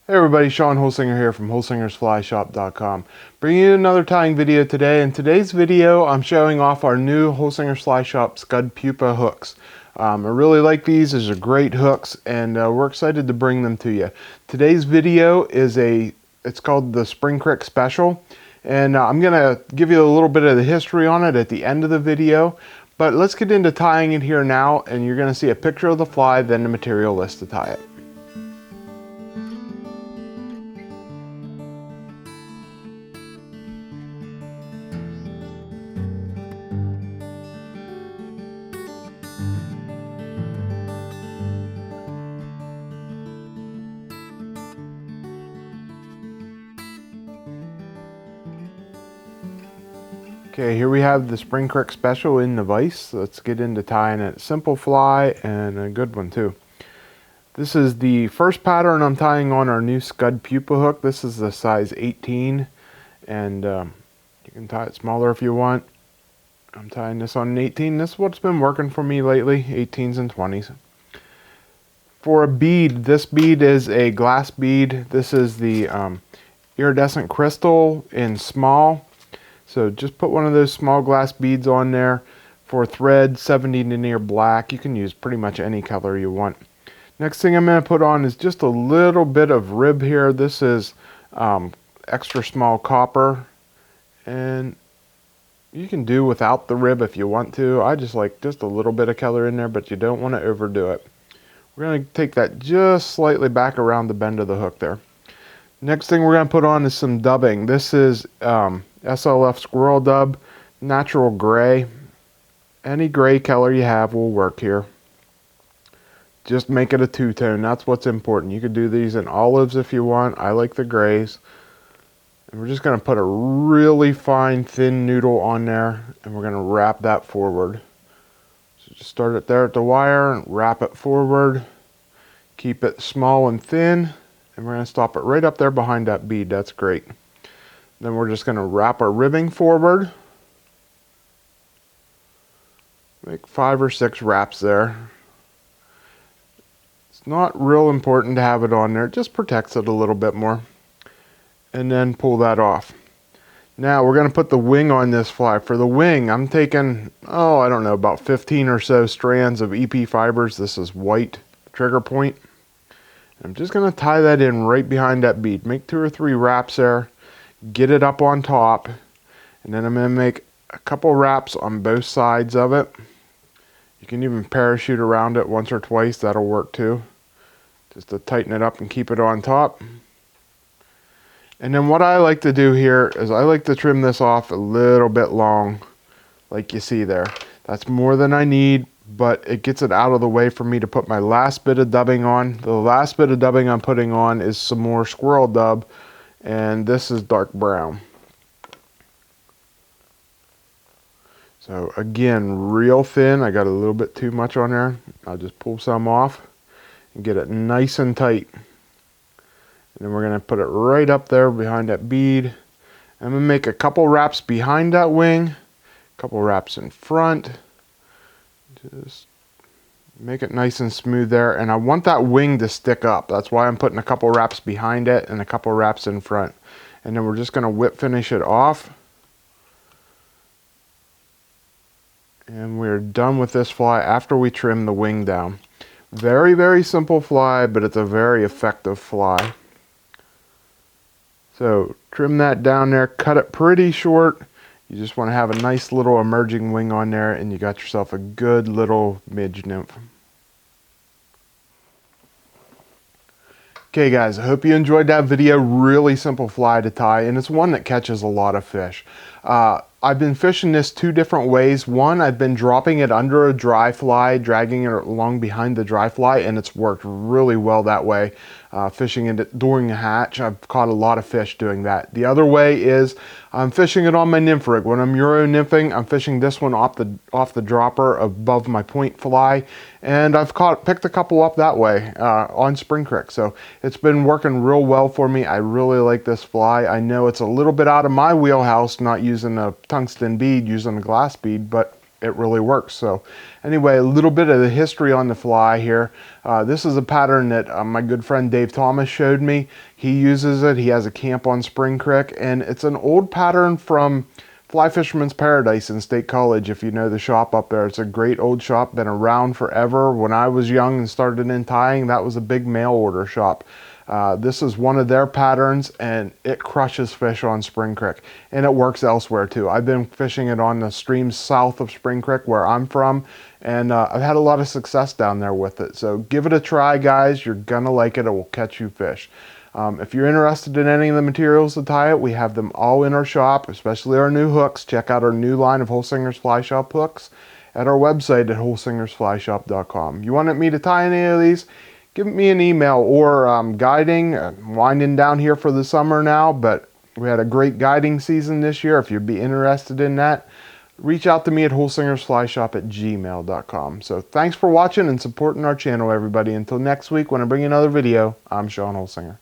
Hey everybody, Shawn Holsinger here from holsingersflyshop.com. Bringing you another tying video today. In today's video, I'm showing off our new Holsinger Fly Shop Scud Pupa hooks. I really like these. These are great hooks, and we're excited to bring them to you. Today's video is it's called the Spring Creek Special, and I'm going to give you a little bit of the history on it at the end of the video. But let's get into tying it here now, and you're going to see a picture of the fly, then the material list to tie it. Okay, here we have the Spring Creek Special in the vise. Let's get into tying it. Simple fly and a good one too. This is the first pattern I'm tying on our new Scud Pupa hook. This is the size 18, and you can tie it smaller if you want. I'm tying this on an 18. This is what's been working for me lately, 18s and 20s. For a bead, this bead is a glass bead. This is the iridescent crystal in small. So just put one of those small glass beads on there. For thread, 70 Denier black. You can use pretty much any color you want. Next thing I'm going to put on is just a little bit of rib here. This is extra small copper, and you can do without the rib if you want to. I just like just a little bit of color in there, but you don't want to overdo it. We're going to take that just slightly back around the bend of the hook there. Next thing we're going to put on is some dubbing. This is SLF Squirrel dub, natural gray. Any gray color you have will work here. Just make it a two-tone. That's what's important. You could do these in olives if you want. I like the grays. And we're just going to put a really fine, thin noodle on there, and we're going to wrap that forward. So just start it there at the wire and wrap it forward. Keep it small and thin. And we're going to stop it right up there behind that bead. That's great. Then we're just going to wrap our ribbing forward. Make 5 or 6 wraps there. It's not real important to have it on there. It just protects it a little bit more. And then pull that off. Now we're going to put the wing on this fly. For the wing, I'm taking, I don't know, about 15 or so strands of EP fibers. This is white trigger point. I'm just going to tie that in right behind that bead. Make 2 or 3 wraps there. Get it up on top. And then I'm going to make a couple wraps on both sides of it. You can even parachute around it once or twice. That'll work too. Just to tighten it up and keep it on top. And then what I like to do here is I like to trim this off a little bit long, like you see there. That's more than I need, but it gets it out of the way for me to put my last bit of dubbing on. The last bit of dubbing I'm putting on is some more squirrel dub, and this is dark brown. So again, real thin. I got a little bit too much on there. I'll just pull some off and get it nice and tight. And then we're going to put it right up there behind that bead. I'm going to make a couple wraps behind that wing, a couple wraps in front. Just make it nice and smooth there. And I want that wing to stick up. That's why I'm putting a couple wraps behind it and a couple wraps in front. And then we're just going to whip finish it off. And we're done with this fly after we trim the wing down. Very, very simple fly, but it's a very effective fly. So trim that down there, cut it pretty short. You just want to have a nice little emerging wing on there, and you got yourself a good little midge nymph. Okay guys, I hope you enjoyed that video. Really simple fly to tie, and it's one that catches a lot of fish. I've been fishing this 2 different ways. One, I've been dropping it under a dry fly, dragging it along behind the dry fly, and it's worked really well that way. Fishing it during a hatch, I've caught a lot of fish doing that. The other way is I'm fishing it on my nymph rig. When I'm Euro nymphing, I'm fishing this one off the dropper above my point fly, and I've picked a couple up that way on Spring Creek. So it's been working real well for me. I really like this fly. I know it's a little bit out of my wheelhouse, not using a tungsten bead, using a glass bead, but it really works. So anyway, a little bit of the history on the fly here. This is a pattern that my good friend Dave Thomas showed me. He uses it. He has a camp on Spring Creek, and it's an old pattern from Fly Fisherman's Paradise in State College, if you know the shop up there. It's a great old shop, been around forever. When I was young and started in tying, that was a big mail order shop. This is one of their patterns, and it crushes fish on Spring Creek, and it works elsewhere too. I've been fishing it on the streams south of Spring Creek where I'm from, and I've had a lot of success down there with it. So give it a try, guys. You're gonna like it. It will catch you fish. If you're interested in any of the materials to tie it, we have them all in our shop, especially our new hooks. Check out our new line of Holsinger's Fly Shop hooks at our website at holsingersflyshop.com. You want me to tie any of these? Give me an email or guiding. I'm winding down here for the summer now, but we had a great guiding season this year. If you'd be interested in that, reach out to me at holsingersflyshop@gmail.com. So thanks for watching and supporting our channel, everybody. Until next week when I bring you another video, I'm Shawn Holsinger.